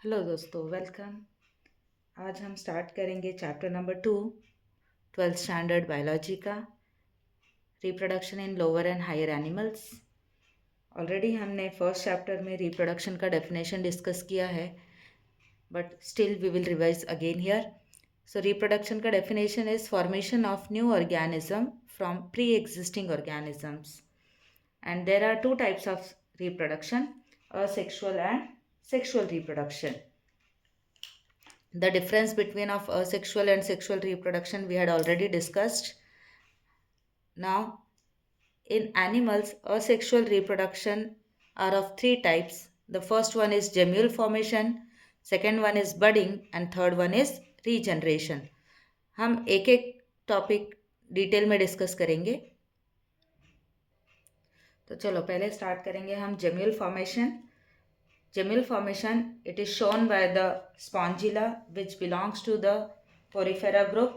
Hello दोस्तों, welcome. आज हम स्टार्ट करेंगे chapter number 2, 12th standard biology का, reproduction in lower and higher animals. Already हमने फर्स्ट चैप्टर में रिप्रोडक्शन का डेफिनेशन डिस्कस किया है, but still we will revise again here. So reproduction का definition is formation of new organism from pre existing organisms, and there are two types of reproduction, asexual and sexual reproduction. The difference between of asexual and sexual reproduction we had already discussed. Now, in animals, asexual reproduction are of three types. The first one is gemule formation, second one is budding, and third one is regeneration. हम एक एक topic detail में discuss करेंगे। तो चलो पहले start करेंगे हम gemule formation. Gemule formation, it is shown by the spongilla which belongs to the porifera group.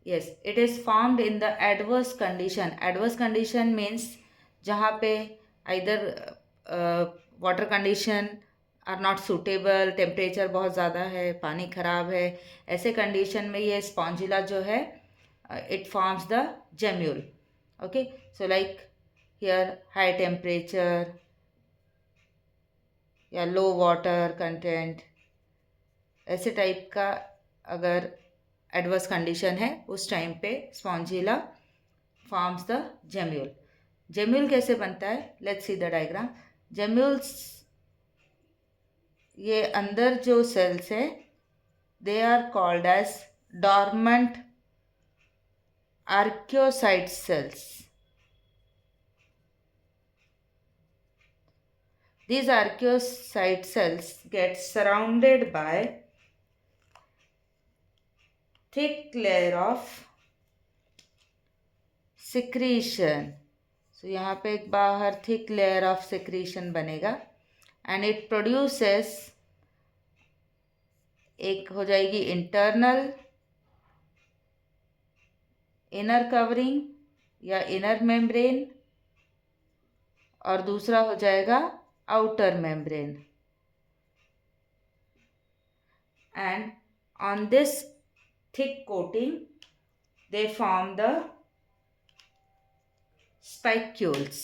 Yes, it is formed in the adverse condition. Adverse condition means जहाँ पे either water condition are not suitable, temperature बहुत ज़्यादा है, पानी खराब है, ऐसे condition में ये spongilla जो है it forms the gemule. Okay, so like here high temperature या लो वाटर कंटेंट, ऐसे टाइप का अगर एडवर्स कंडीशन है उस टाइम पे Spongilla forms the gemmule. Gemmule कैसे बनता है? Let's see the diagram. Gemmules, ये अंदर जो सेल्स है they are called as dormant archaeocyte cells. These archaeocyte cells get surrounded by thick layer of secretion. So यहाँ पे एक बाहर thick layer of secretion बनेगा and it produces, एक हो जाएगी internal inner covering या inner membrane और दूसरा हो जाएगा outer membrane. And on this thick coating they form the spicules.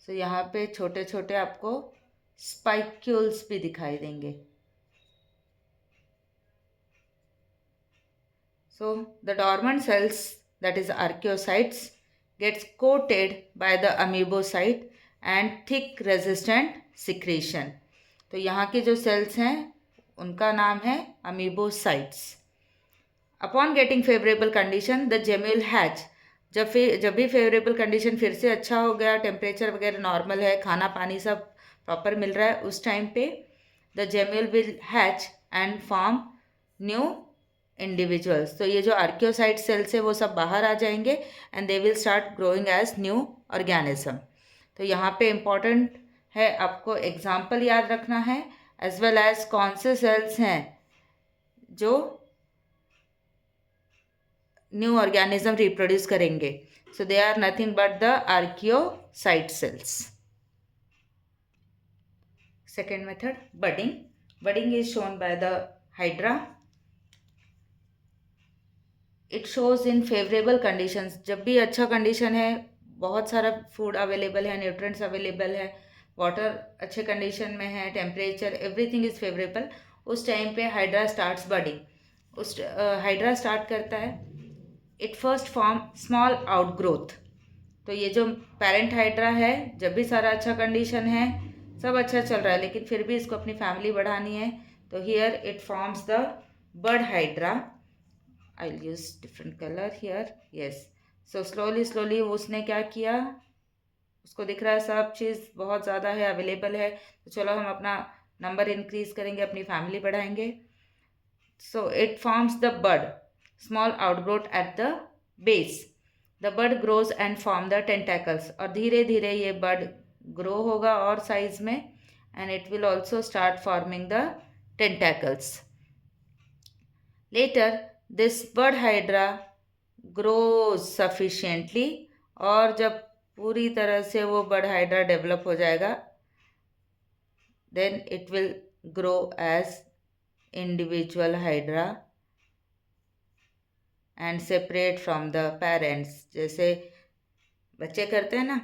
So यहाँ पे छोटे छोटे आपको spicules भी दिखाई देंगे. So the dormant cells, that is archaeocytes, gets coated by the amoebocyte and thick resistant secretion. तो यहाँ के जो सेल्स हैं उनका नाम है amoebocytes. Upon getting favorable condition, the gemule hatch. जब भी फेवरेबल कंडीशन फिर से अच्छा हो गया, टेम्परेचर वगैरह नॉर्मल है, खाना पानी सब प्रॉपर मिल रहा है, उस टाइम पे the gemmule will hatch and form new individuals. तो ये जो आर्कियोसाइट सेल्स है वो सब बाहर आ जाएंगे and they will start growing as new organism. तो यहाँ पे इम्पॉर्टेंट है आपको एग्जाम्पल याद रखना है एज वेल एज कौन से सेल्स हैं जो न्यू ऑर्गेनिज्म रिप्रोड्यूस करेंगे. So they are nothing but the archaeocyte cells. Second method, budding. Budding is shown by the hydra. It shows in favourable conditions. जब भी अच्छा कंडीशन है, बहुत सारा फूड अवेलेबल है, न्यूट्रिएंट्स अवेलेबल है, वाटर अच्छे कंडीशन में है, टेम्परेचर एवरीथिंग इज़ फेवरेबल, उस टाइम पे हाइड्रा स्टार्ट्स बडिंग. उस हाइड्रा स्टार्ट करता है. It first form small outgrowth. तो ये जो पेरेंट हाइड्रा है, जब भी सारा अच्छा कंडीशन है, सब अच्छा चल रहा है, लेकिन फिर भी इसको अपनी फैमिली बढ़ानी है, तो here it forms the bud hydra. I will use different colour here. Yes, so slowly उसने क्या किया, उसको दिख रहा है सब चीज़ बहुत ज़्यादा है, अवेलेबल है, तो चलो हम अपना नंबर इंक्रीज करेंगे, अपनी फैमिली बढ़ाएंगे. So it forms the bud, small outgrowth at the base. The bud grows and form the tentacles. और धीरे धीरे ये bud grow होगा और size में, and it will also start forming the tentacles. Later this bud hydra grows sufficiently, और जब पूरी तरह से वो bud hydra develop हो जाएगा, then it will grow as individual hydra and separate from the parents. जैसे बच्चे करते हैं ना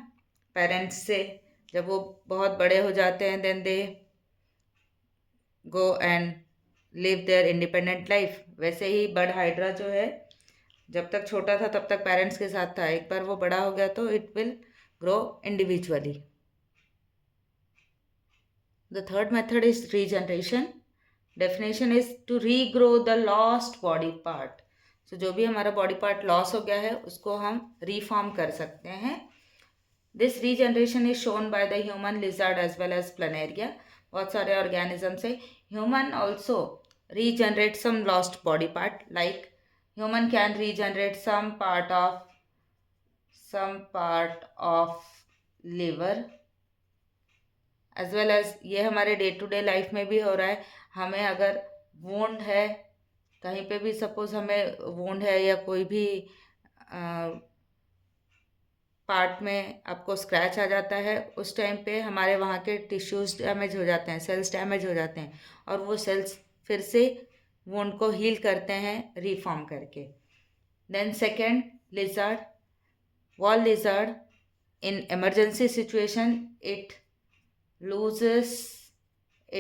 पेरेंट्स से, जब वो बहुत बड़े हो जाते हैं then they go and live their independent life, वैसे ही बर्ड हाइड्रा जो है जब तक छोटा था तब तक पेरेंट्स के साथ था, एक बार वो बड़ा हो गया तो it will grow individually. The third method is regeneration. Definition is to regrow the lost body part. So जो भी हमारा बॉडी पार्ट लॉस हो गया है उसको हम रीफॉर्म कर सकते हैं. This regeneration is shown by the human, lizard as well as planaria. बहुत सारे ऑर्गेनिज्म से human also regenerate some lost body part, like human can regenerate some part of liver as well as. ये हमारे day to day life में भी हो रहा है. हमें अगर वुंड है कहीं पे भी, सपोज हमें वुंड है या कोई भी पार्ट में आपको स्क्रैच आ जाता है, उस टाइम पे हमारे वहाँ के टिश्यूज डैमेज हो जाते हैं, सेल्स डैमेज हो जाते हैं, और वो सेल्स फिर से वुंड को हील करते हैं रीफॉर्म करके. Then second, lizard. Wall lizard in emergency situation it loses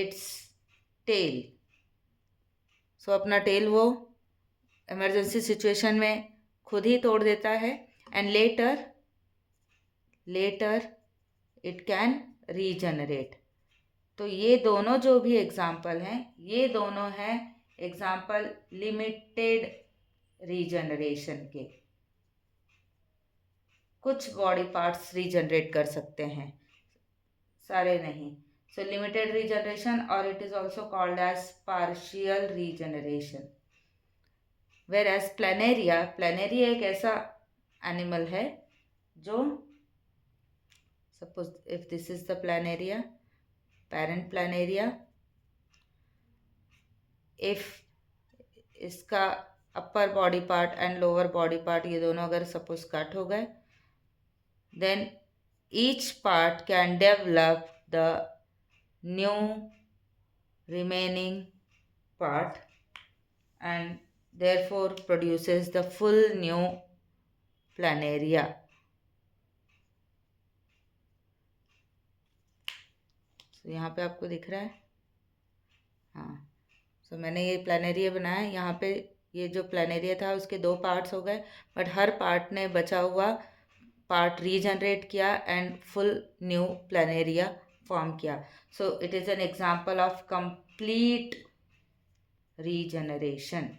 its tail. सो अपना टेल वो इमरजेंसी सिचुएशन में खुद ही तोड़ देता है, and later it can regenerate. तो ये दोनों जो भी एग्जाम्पल हैं, ये दोनों हैं एग्जाम्पल लिमिटेड रीजनरेशन के. कुछ बॉडी पार्ट्स रीजनरेट कर सकते हैं, सारे नहीं. सो लिमिटेड रीजनरेशन, और it is also called as partial regeneration. Whereas planaria एक ऐसा एनिमल है जो, suppose if this is the planaria, parent planaria, if इसका upper body part and lower body part ये दोनों अगर सपोज कट हो गए, then each part can develop the new remaining part and therefore produces the full new planaria. So यहाँ पे आपको दिख रहा है, हाँ. सो मैंने ये प्लानेरिया बनाया है. यहाँ पे ये जो प्लानेरिया था उसके दो पार्ट्स हो गए, बट हर पार्ट ने बचा हुआ पार्ट रीजनरेट किया and full new planaria form किया. So it is an example of complete regeneration.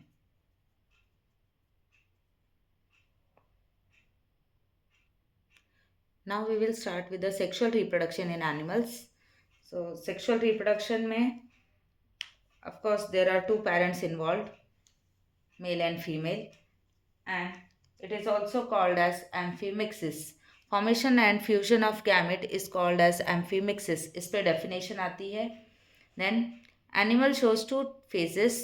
Now we will start with the sexual reproduction in animals. So sexual reproduction में of course there are two parents involved, male and female, and it is also called as amphimixis. Formation and fusion of gamete is called as amphimixis. इस पे definition आती है. Then animal shows two phases.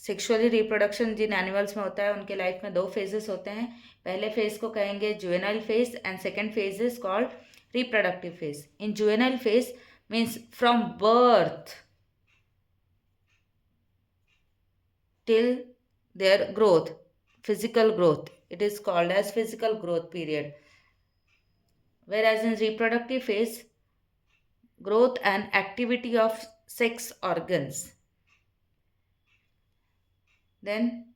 Sexually reproduction जिन animals में होता है उनके life में दो phases होते हैं. पहले phase को कहेंगे juvenile phase and second phase is called reproductive phase. In juvenile phase means from birth till their growth, physical growth, it is called as physical growth period. Whereas in reproductive phase, growth and activity of sex organs. Then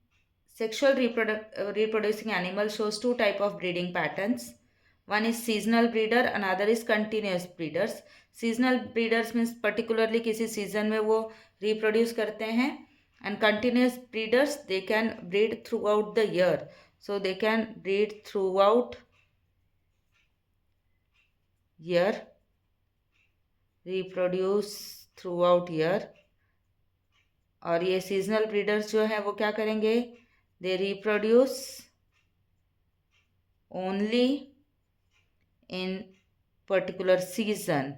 sexual reproducing animal shows two type of breeding patterns. One is seasonal breeder, another is continuous breeders. Seasonal breeders means particularly किसी season में वो reproduce करते हैं, and continuous breeders they can breed throughout the year. So they can breed throughout year, reproduce throughout year. और ये seasonal breeders जो हैं वो क्या करेंगे, they reproduce only in particular season.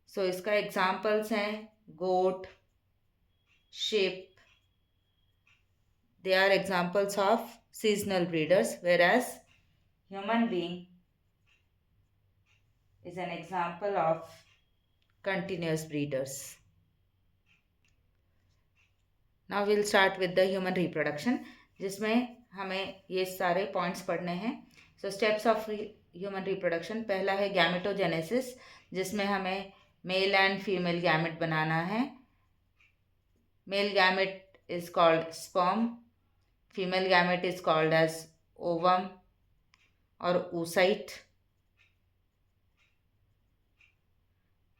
सो इसका एग्जाम्पल्स हैं गोट, sheep. They are examples of seasonal breeders, whereas human being is an example of continuous breeders. Now we'll start with the human reproduction, जिसमें हमें ये सारे पॉइंट्स पढ़ने हैं. So steps of human reproduction, पहला है gametogenesis, जिसमें हमें मेल एंड फीमेल गैमेट बनाना है. Male gamete is called sperm, female gamete is called as ovum or oocyte.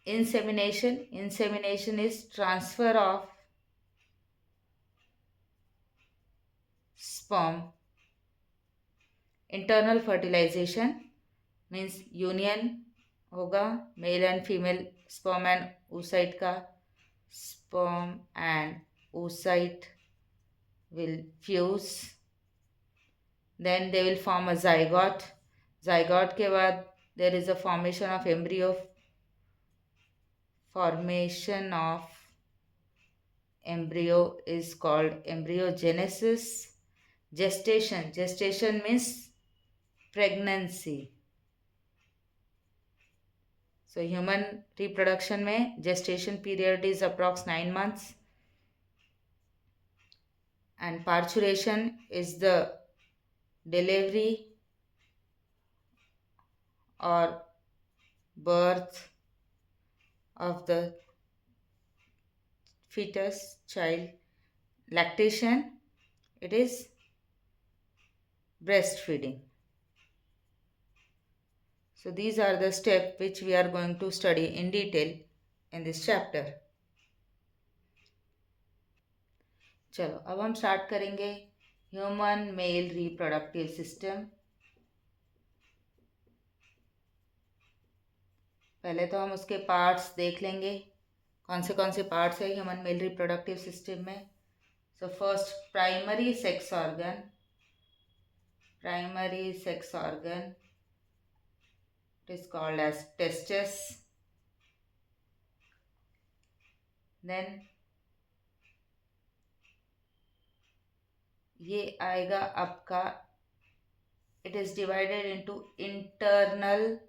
Insemination is transfer of sperm. Internal fertilization means union होगा male and female sperm and oocyte का. Sperm and oocyte will fuse, then they will form a zygote. Zygote के बाद there is a formation of embryo. Formation of embryo is called embryogenesis. Gestation means pregnancy. So human reproduction में gestation period is approx 9 months, and parturition is the delivery or birth of the fetus child. Lactation, it is breastfeeding. So these are the steps which we are going to study in detail in this chapter. चलो अब हम start करेंगे human male reproductive system. पहले तो हम उसके parts देख लेंगे, कौन से पार्ट्स है ह्यूमन मेल रिप्रोडक्टिव सिस्टम में. So first primary sex organ. Primary sex organ is called as testes. Then ये आएगा आपका, it is divided into internal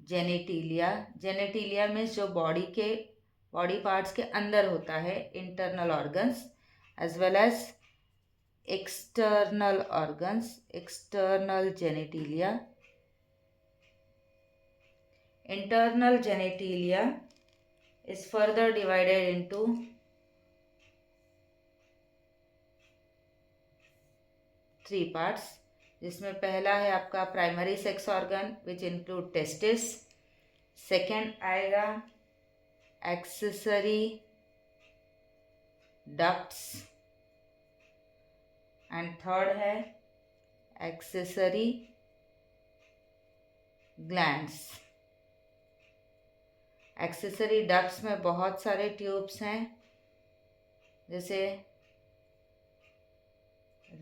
genitalia. Genitalia means जो बॉडी पार्ट्स के अंदर होता है, internal organs, as well as external organs, external genitalia. Internal genitalia is further divided into three parts, जिसमें पहला है आपका primary sex organ which include testis. Second आएगा एक्सेसरी डक्ट्स, एंड थर्ड है एक्सेसरी ग्लैंड्स. एक्सेसरी डक्ट्स में बहुत सारे tubes हैं, जैसे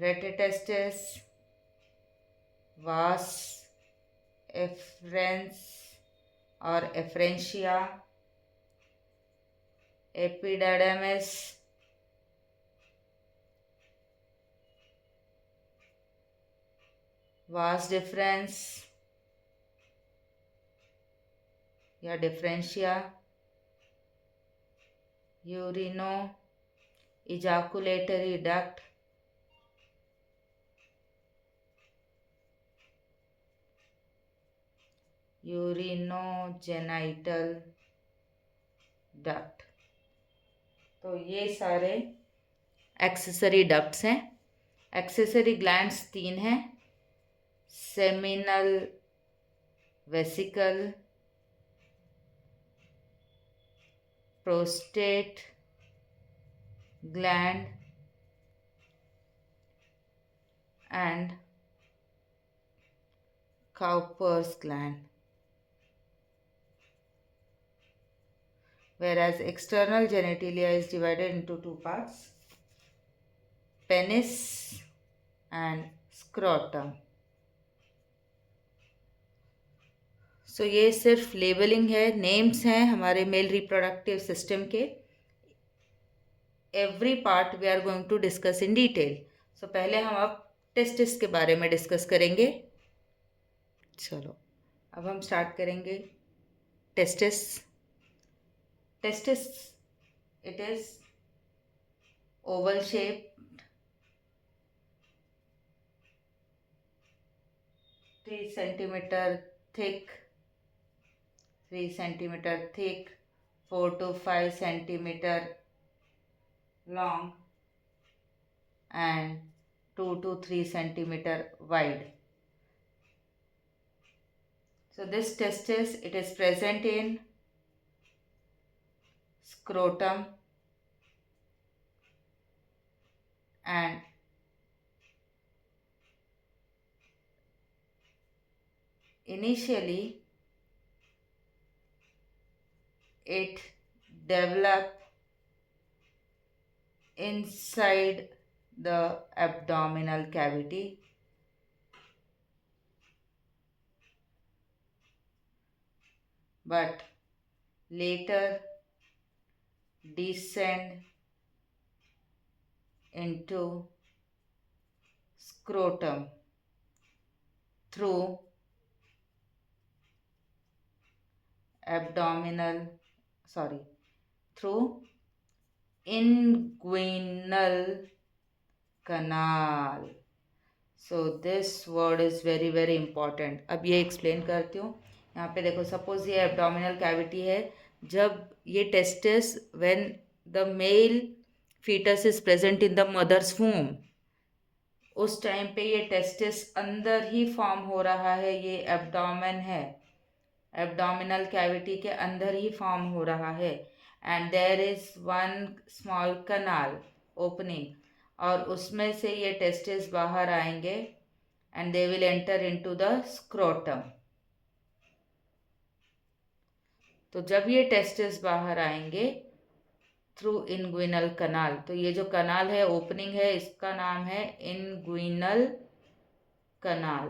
रेटिटेस्टिस, वास, एफरेंस और एफरेंशिया, एपिडाडमिस, वास डिफरेंस या डिफरेंशिया, यूरिनो इजाकुलेटरी डक्ट, यूरिनोजेनाइटल डक्ट. तो ये सारे एक्सेसरी डक्ट्स हैं. एक्सेसरी ग्लैंड्स 3 हैं, seminal vesicle, prostate gland and Cowper's gland. Whereas external genitalia is divided into two parts, penis and scrotum. So ये सिर्फ लेबलिंग है, names हैं हमारे मेल रिप्रोडक्टिव सिस्टम के. Every part we are going to discuss in detail. So पहले हम अब testis के बारे में डिस्कस करेंगे. चलो अब हम स्टार्ट करेंगे testis. Testis, it is oval shape, 3 centimeter thick, 3 centimeter thick, 4 to 5 centimeter long, and 2 to 3 centimeter wide. So this testis, it is present in scrotum and initially it develop inside the abdominal cavity, but later descend into scrotum through abdominal, sorry, through inguinal canal. So this word is very very important. अब ये explain करती हूँ. यहाँ पे देखो, suppose ये abdominal cavity है. जब ये testis, when the male fetus is present in the mother's womb, उस टाइम पे ये टेस्टिस अंदर ही फॉर्म हो रहा है. ये एब्डोमेन है, एब्डोमिनल कैविटी के अंदर ही फॉर्म हो रहा है. And there is one small canal opening, और उसमें से ये टेस्टिस बाहर आएंगे and they will enter into the scrotum. तो जब ये टेस्टिस बाहर आएंगे थ्रू इनग्विनल कनाल, तो ये जो कनाल है, ओपनिंग है, इसका नाम है इनग्विनल कनाल.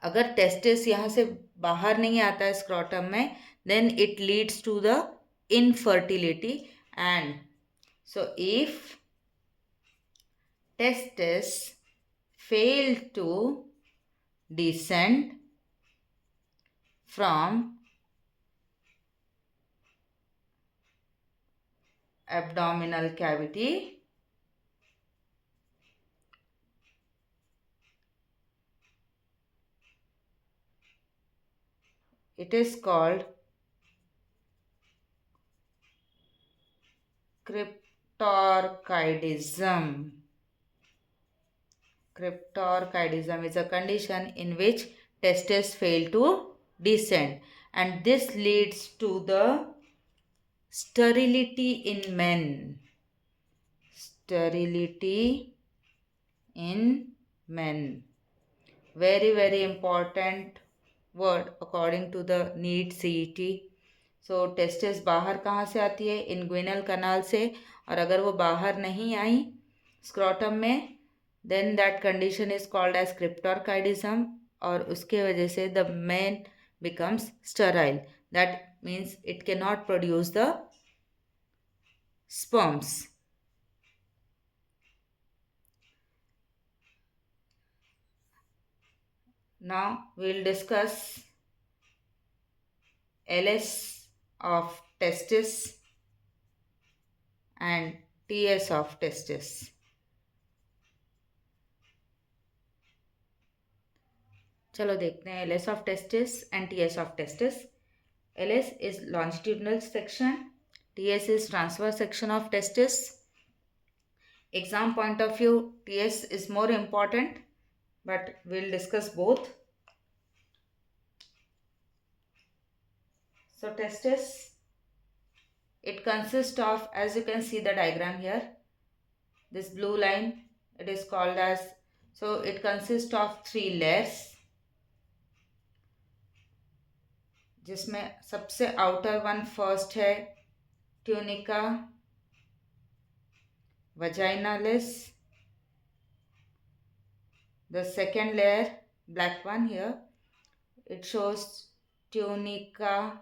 अगर टेस्टिस यहाँ से बाहर नहीं आता है स्क्रोटम में, then it leads to the infertility. And so if testis fail to descend from abdominal cavity, it is called cryptorchidism. Cryptorchidism is a condition in which testes fail to descend, and this leads to the sterility in men. Sterility in men. Very very important word according to the NEET CET. So testis बाहर कहाँ से आती है? इनग्विनल कनाल से. और अगर वो बाहर नहीं आई स्क्रोटम में, then that condition is called as cryptorchidism, और उसके वजह से the man becomes sterile. That means it can not produce the sperms. Now we will discuss LS of testis and TS of testis. चलो देखते हैं LS of testis and TS of testis. LS is longitudinal section, TS is transverse section of testis. Exam point of view, TS is more important, but we'll discuss both. So testis, it consists of, as you can see the diagram here, this blue line, it is called as, so it consists of 3 layers, जिसमें सबसे outer one first है tunica vaginalis. The second layer, black one here, it shows tunica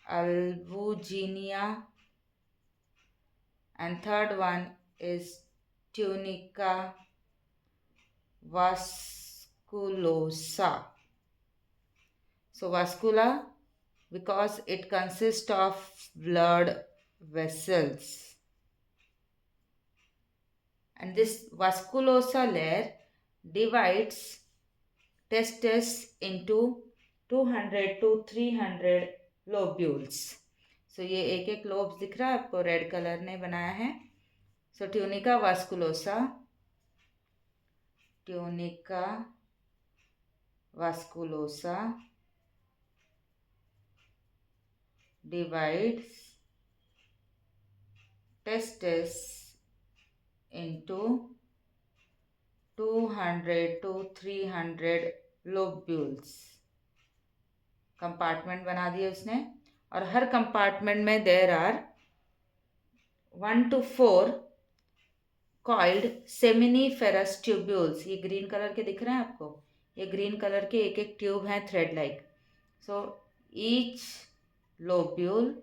albuginea, and third one is tunica vasculosa. So vascular because it consists of blood vessels. And this vasculosa layer divides testes into 200 to 300 lobules. So ये एक एक lobes दिख रहा है आपको, red colour ने बनाया है. So tunica vasculosa divides testes into 200 to 300 lobules. Compartment बना दिए उसने, और हर कंपार्टमेंट में there are 1 to 4 coiled seminiferous tubules. ये ग्रीन कलर के दिख रहे हैं आपको, ये ग्रीन कलर के एक एक ट्यूब हैं thread like. So each lobule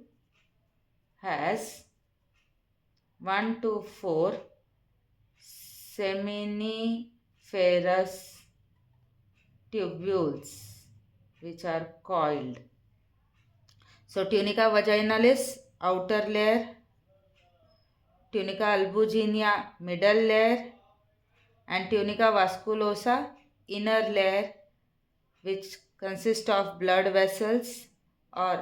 has 1 to 4 seminiferous tubules which are coiled. So tunica vaginalis outer layer, tunica albuginea middle layer, and tunica vasculosa inner layer which consist of blood vessels. और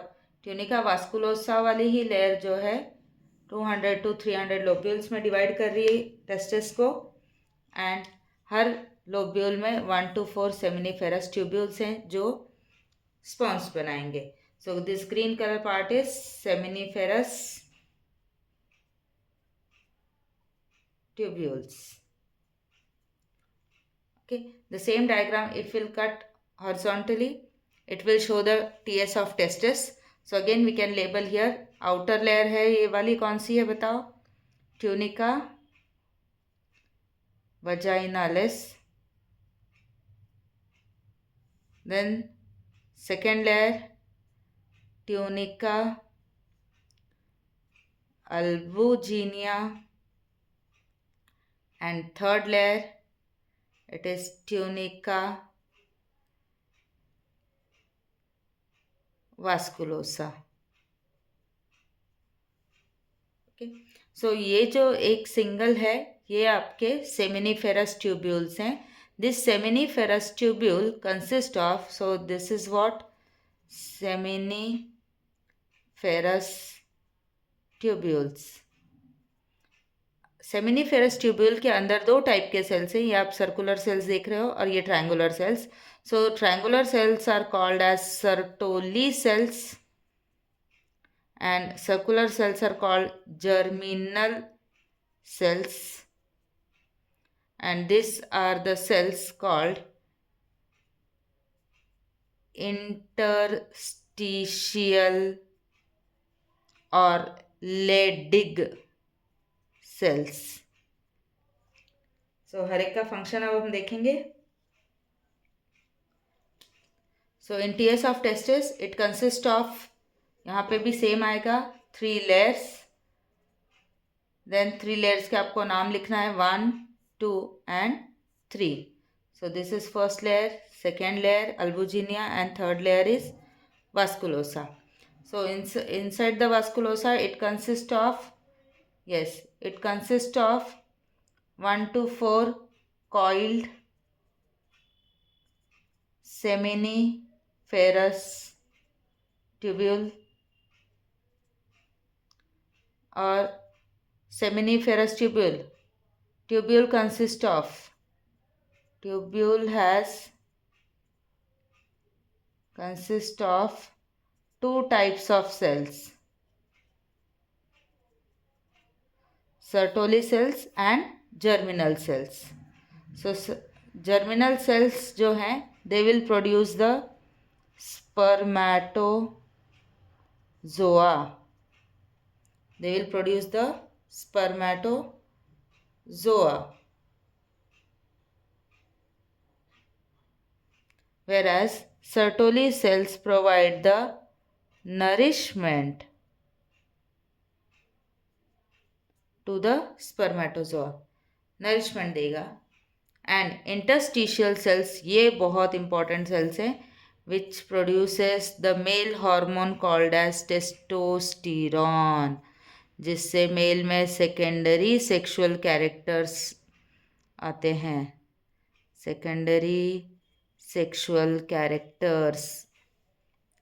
tunica वास्कुलोसा वाली ही layer जो है 200 to 300 lobules में divide कर रही है testis को, and her lobule में 1 to 4 सेमिनिफेरस ट्यूब्यूल्स हैं जो स्पर्म्स बनाएंगे. So this green colour part is seminiferous tubules. Okay, the same diagram if we'll cut horizontally, it will show the TS of testis. So again we can label here. outer layer है ये वाली, कौन सी है बताओ? tunica vaginalis. then second layer tunica albuginea, and third layer it is tunica vasculosa. Okay, so ये जो एक single है ये आपके सेमिनिफेरस ट्यूब्यूल्स हैं. This seminiferous tubule consist of, so this is what seminiferous tubules. Seminiferous tubule के अंदर दो टाइप के सेल्स हैं, ये आप सर्कुलर सेल्स देख रहे हो और ये triangular cells. So triangular cells are called as Sertoli cells and circular cells are called germinal cells, and these are the cells called interstitial or Leydig cells. So हर एक का फंक्शन अब हम देखेंगे. So in TS of testis it consists of, यहाँ पे भी same आएगा 3 layers. Then 3 layers के आपको नाम लिखना है 1, 2 and 3. So this is first layer, second layer albuginea, and third layer is vasculosa. So inside the vasculosa it consists of, yes, it consists of 1 to 4 coiled seminiferous tubule or seminiferous tubule. Tubule consists of, tubule consists of 2 types of cells, Sertoli cells and germinal cells. So germinal cells जो हैं they will produce the spermatozoa. They will produce the spermatozoa, whereas Sertoli cells provide the nourishment to the spermatozoa. Nourishment देगा. And interstitial cells, ये बहुत important cells हैं, which produces the male hormone called as testosterone, जिससे male में secondary sexual characters आते हैं, secondary sexual characters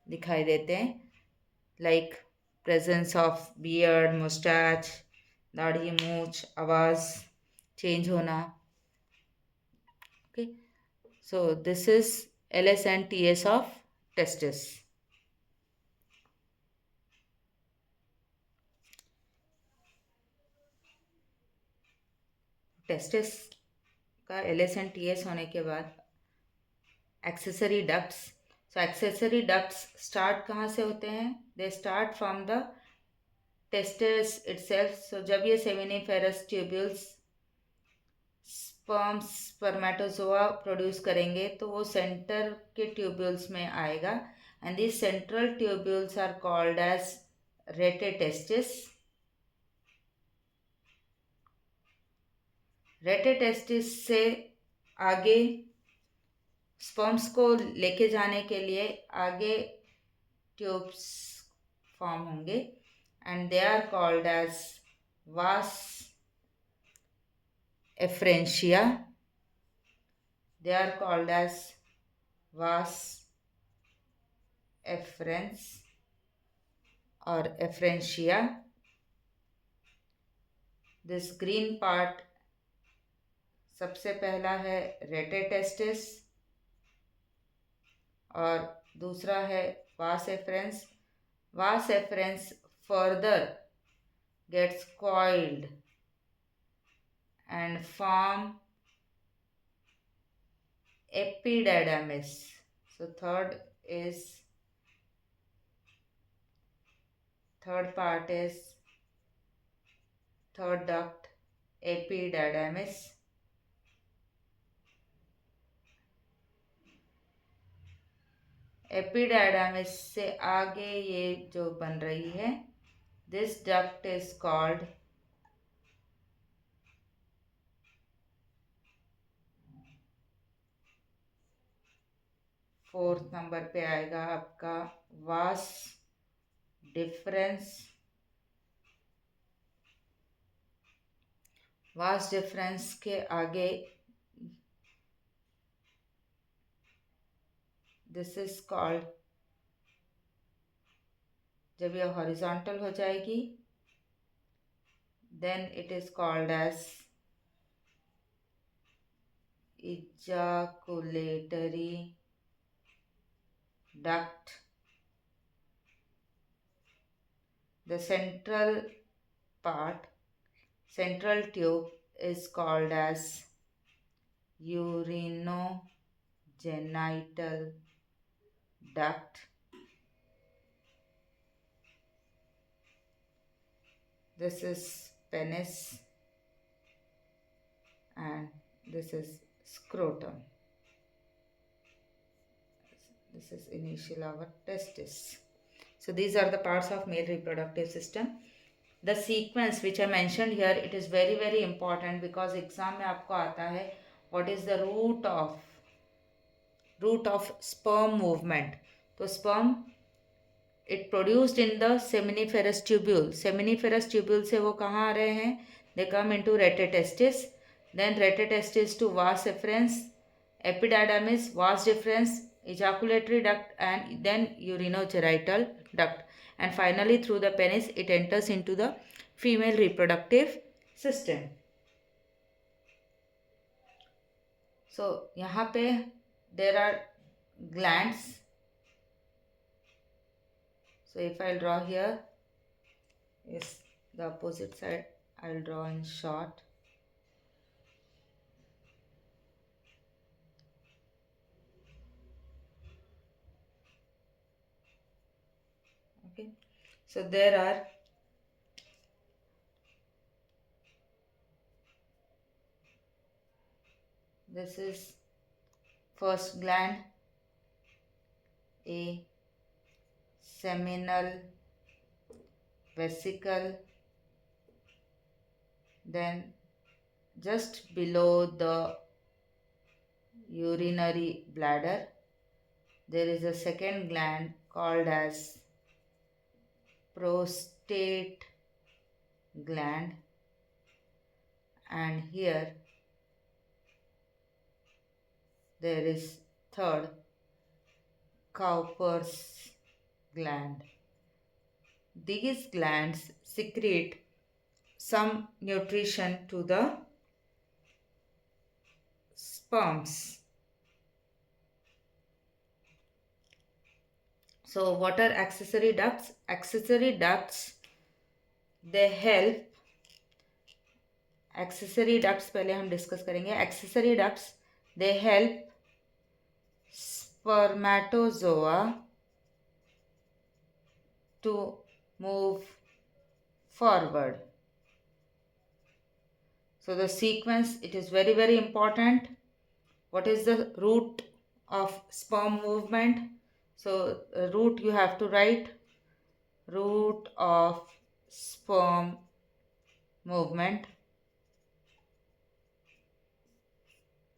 दिखाई देते हैं, like presence of beard, moustache, दाढ़ी, मूछ, आवाज़ चेंज होना. Okay, so this is LS and TS of testis. Testis का LS and TS होने के बाद accessory ducts. So accessory ducts start कहाँ से होते हैं? They start from the testis itself. So जब ये seminiferous tubules sperms spermatozoa produce करेंगे तो वो सेंटर के ट्यूब्यूल्स में आएगा, and this central tubules are called as rete testis. Rete testis से आगे स्पर्म्स को लेके जाने के लिए आगे ट्यूब्स फॉर्म होंगे, and they are called as vasa efferentia. They are called as vas efferens और एफ्रेंशिया. दिस ग्रीन पार्ट सबसे पहला है रेटेटेस्टिस और दूसरा है वास एफ्रेंस. वास एफ्रेंस further gets coiled and form epididymis. So third part is third duct, epididymis. एपिडायडामिस से आगे ये जो बन रही है, this duct is called fourth number पे आएगा आपका वास डिफरेंस. वास डिफरेंस के आगे दिस इज कॉल्ड, जब यह हॉरिजॉन्टल हो जाएगी then it is called as ejaculatory duct. The central tube is called as urinogenital duct. This is penis and this is scrotum. This is initial our testis. So these are the parts of male reproductive system. The sequence which I mentioned here, it is very very important because exam में आपको आता है what is the route of sperm movement. तो sperm it produced in the seminiferous tubule. Seminiferous tubule से वो कहाँ आ रहे हैं? They come into retetestis, then retetestis to vas efferents, epididymis, vas deferens, ejaculatory duct, and then urinogenital duct, and finally through the penis it enters into the female reproductive system. So यहाँ पे there are glands. So if I'll draw here is the opposite side, I'll draw in short. Okay, so there are this is first gland, a seminal vesicle, then just below the urinary bladder. There is a second gland called as prostate gland, and here there is third Cowper's gland. These glands secrete some nutrition to the sperms. So what are accessory ducts? Accessory ducts, they help. Accessory ducts पहले हम discuss करेंगे. Accessory ducts, they help spermatozoa to move forward. So the sequence, it is very, very important. What is the route of sperm movement? So route you have to write. Route of sperm movement.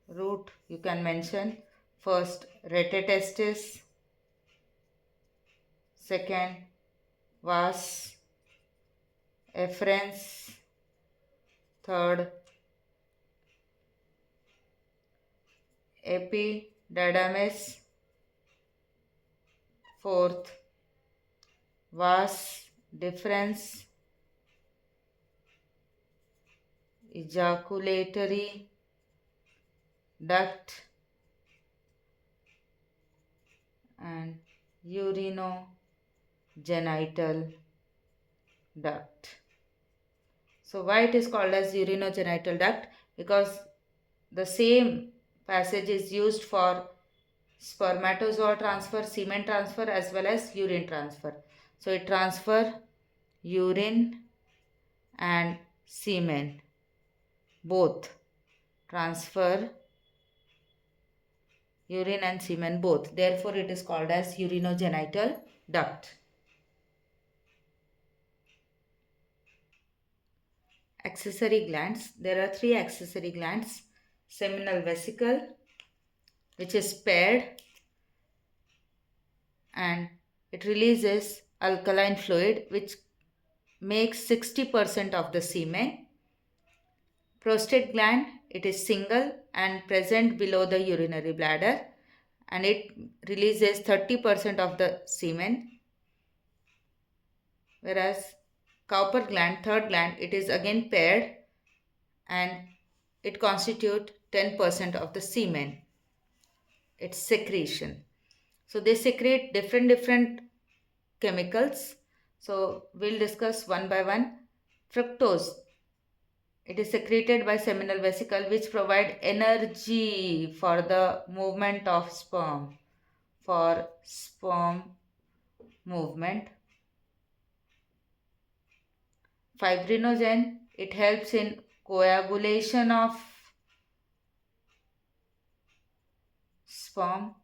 Route you can mention. First, retetestis. Second, vas efferens. Third, epididymis. Fourth, vas deferens. Ejaculatory duct and urinogenital duct. So why it is called as urinogenital duct? Because the same passage is used for spermatozoa transfer, semen transfer as well as urine transfer. So it transfer urine and semen, both transfer urine and semen both. Therefore it is called as urinogenital duct. Accessory glands. There are three accessory glands. Seminal vesicle, which is paired and it releases alkaline fluid which makes 60% of the semen. Prostate gland, it is single and present below the urinary bladder and it releases 30% of the semen. Whereas Cowper gland, third gland, it is again paired and it constitutes 10% of the semen. Its secretion. So they secrete different chemicals. So we'll discuss one by one. Fructose. It is secreted by seminal vesicle which provide energy for the movement of sperm. For sperm movement. Fibrinogen. It helps in coagulation of sperm.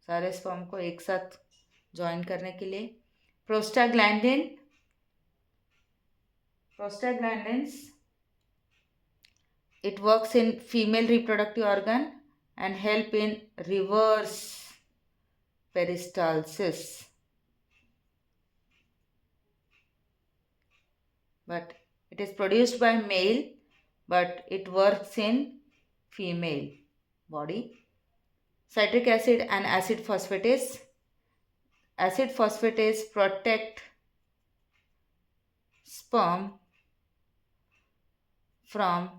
सारे sperm को एक साथ join करने के लिए. Prostaglandins, it works in female reproductive organ and help in reverse peristalsis. But it is produced by male, but it works in female body. Citric acid and acid phosphatase. Acid phosphatase protect sperm from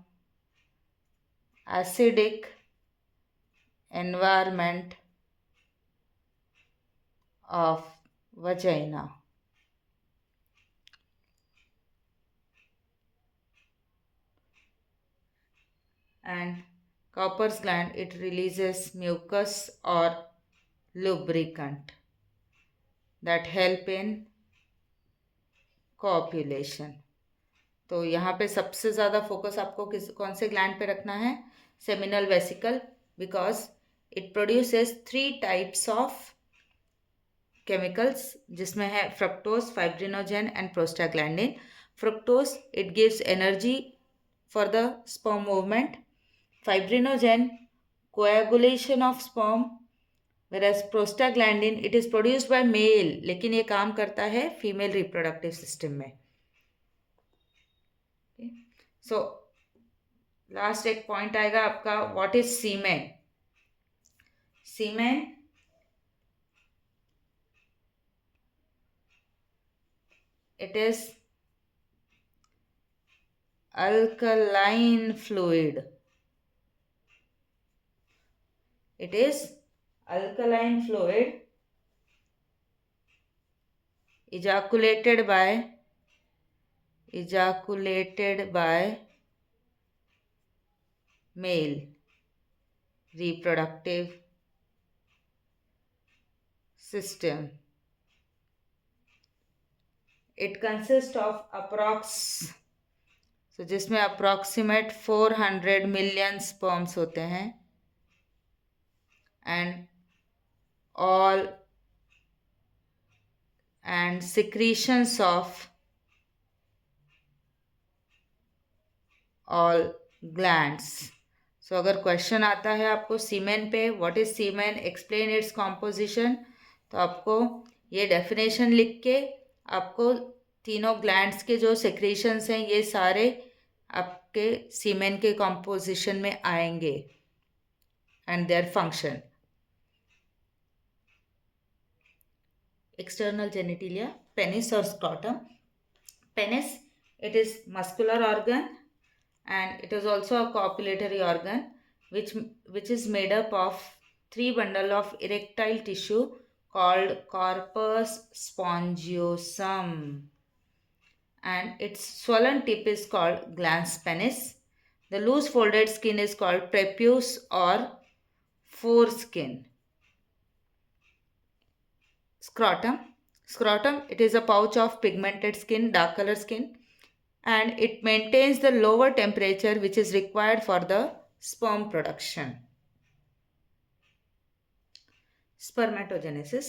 acidic environment of vagina. And Cowper's gland, it releases mucus or lubricant that help in copulation. तो यहाँ पे सबसे ज़्यादा focus आपको कौन से gland पे रखना है? Seminal vesicle, because it produces 3 types of chemicals जिसमें है fructose, fibrinogen and prostaglandin. Fructose, it gives energy for the sperm movement. Fibrinogen coagulation of sperm, whereas prostaglandin it is produced by male, लेकिन ये काम करता है female reproductive system में. So last एक point आएगा आपका, what is semen. Semen it is alkaline fluid. It is alkaline fluid ejaculated by male reproductive system. It consists of जिसमें approximate 400 million sperms होते हैं, and secretions of all glands. So अगर question आता है आपको semen पे, what is semen, explain its composition, तो आपको ये डेफिनेशन लिख के आपको तीनों ग्लैंड्स के जो सेक्रेशंस हैं ये सारे आपके सीमेन के कॉम्पोजिशन में आएंगे and their function. External genitalia, penis और scrotum. Penis, it is muscular organ and it is also a copulatory organ which is made up of 3 bundle of erectile tissue called corpus spongiosum, and its swollen tip is called glans penis. The loose folded skin is called prepuce or foreskin. Scrotum, it is a pouch of pigmented skin, dark color skin, and it maintains the lower temperature which is required for the sperm production. Spermatogenesis.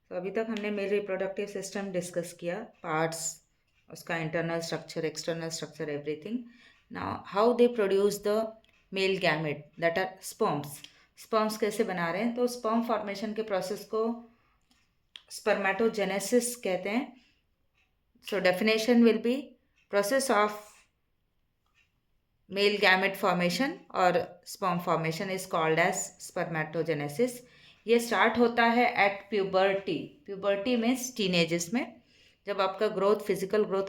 तो अभी तक हमने male reproductive system discuss किया, parts, उसका internal structure, external structure, everything. Now how they produce the male gamete that are sperms. Sperms कैसे बना रहे हैं, तो स्पर्म फॉर्मेशन के प्रोसेस को स्पर्मेटोजेनेसिस कहते हैं. So definition will be process of male gamete formation or sperm formation is called as spermatogenesis. ये स्टार्ट होता है एट प्यूबर्टी. प्यूबर्टी मीन्स टीनेजेस में, जब आपका ग्रोथ, फिजिकल ग्रोथ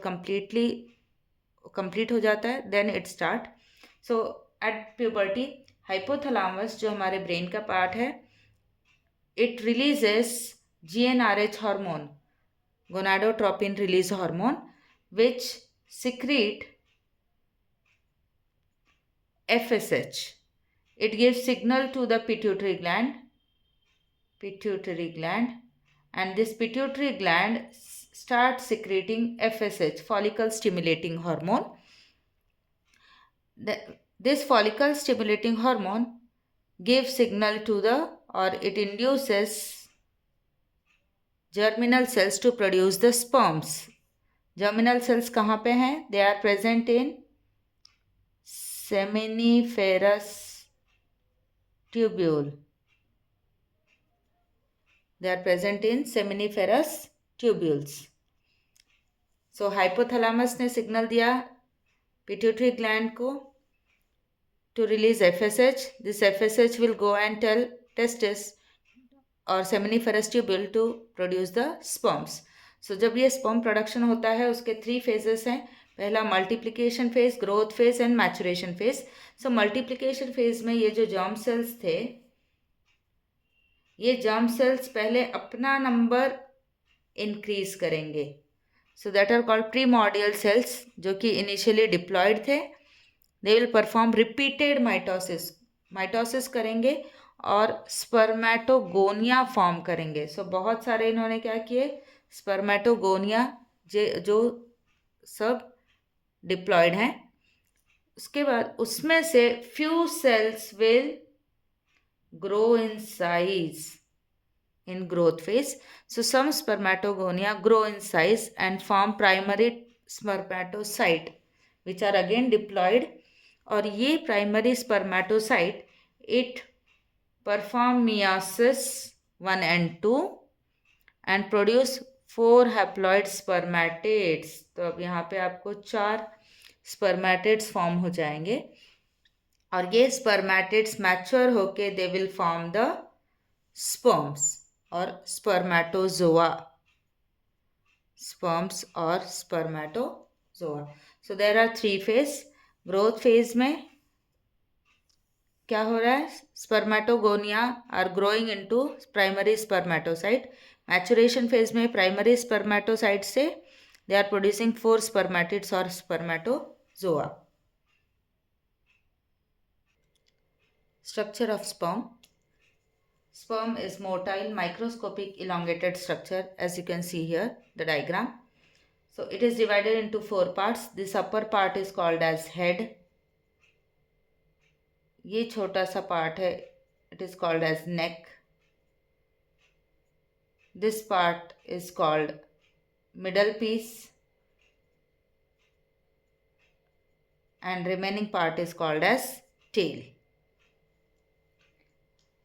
कंप्लीट हो जाता है, then it start. So at puberty hypothalamus जो हमारे ब्रेन का पार्ट है, it releases GnRH hormone, gonadotropin release hormone, which secrete FSH. It gives signal to the pituitary gland, and this pituitary gland starts secreting FSH, follicle stimulating hormone. This follicle stimulating hormone gives signal to it induces germinal cells to produce the sperms. Germinal cells कहाँ पे हैं, they are present in seminiferous tubule. They are present in seminiferous tubules. So hypothalamus ने signal दिया pituitary gland को to release FSH. This FSH will go and tell testis और seminiferous tubule to produce the sperms. So जब ये sperm production होता है, उसके 3 phases हैं. पहला multiplication phase, growth phase and maturation phase. So multiplication phase में ये जो जर्म सेल्स थे, ये जर्म सेल्स पहले अपना नंबर इंक्रीज करेंगे. So that are called primordial cells, जो कि इनिशियली डिप्लॉयड थे. They will perform repeated mitosis करेंगे और स्पर्मेटोगोनिया फॉर्म करेंगे. सो बहुत सारे इन्होंने क्या किए, स्पर्मेटोगोनिया जो सब डिप्लॉयड हैं. उसके बाद उसमें से few cells will grow in size in growth phase. So some spermatogonia grow in size and form primary spermatocyte which are again diploid. और ये primary spermatocyte it perform meiosis 1 and 2 and produce 4 haploid spermatids. तो अब यहाँ पे आपको 4 spermatids form हो जाएंगे और ये spermatids मैच्योर होके they will form the sperms और spermatozoa. Sperms और spermatozoa. So there are 3 phases. Growth phase में क्या हो रहा है? Spermatogonia are growing into primary spermatocyte. Maturation phase में प्राइमरी स्पर्मेटोसाइट से दे आर प्रोड्यूसिंग 4 स्पर्मेटिड्स और spermatozoa. Structure of sperm. Sperm is motile, microscopic, elongated structure, as you can see here, the diagram. So it is divided into 4 parts. This upper part is called as head. ये छोटा सा part है, it is called as neck. This part is called middle piece and remaining part is called as tail.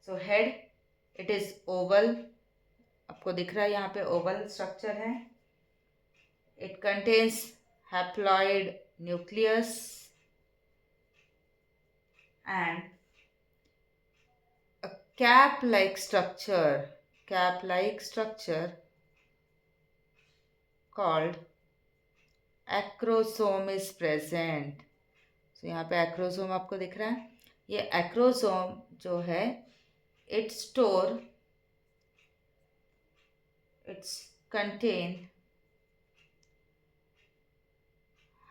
So head, it is oval. आपको दिख रहा है यहाँ पे oval structure है. It contains haploid nucleus and a cap-like structure called acrosome is present. So यहाँ पे acrosome आपको दिख रहा है. ये acrosome जो है it's contain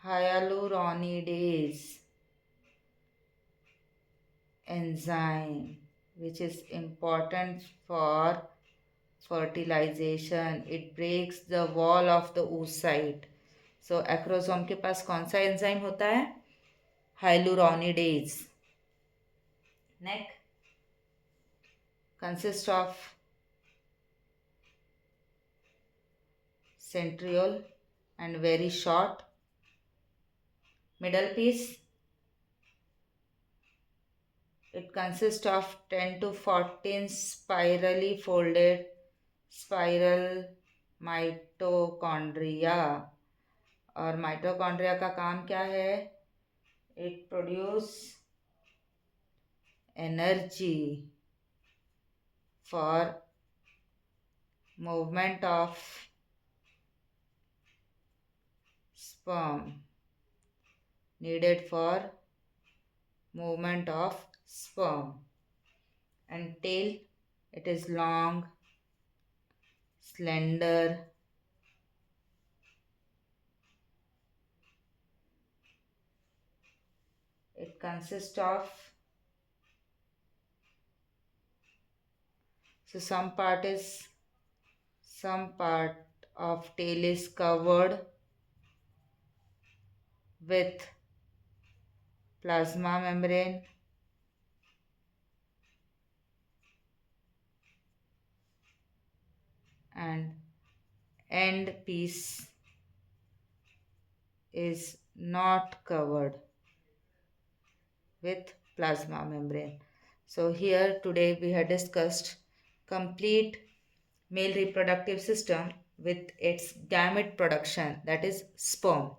hyaluronidase enzyme which is important for fertilization. It breaks the wall of the oocyte. So acrosome के पास कौन सा एंजाइम होता है? hyaluronidase. Neck consists of centriole and very short. Middle piece, it consists of 10 to 14 spirally folded spiral mitochondria. और mitochondria का काम क्या है? It produce energy for movement of sperm, needed for movement of sperm. And tail, it is long, slender, it consists of, so some part of tail is covered with plasma membrane and end piece is not covered with plasma membrane. So here today we have discussed complete male reproductive system with its gamete production, that is sperm.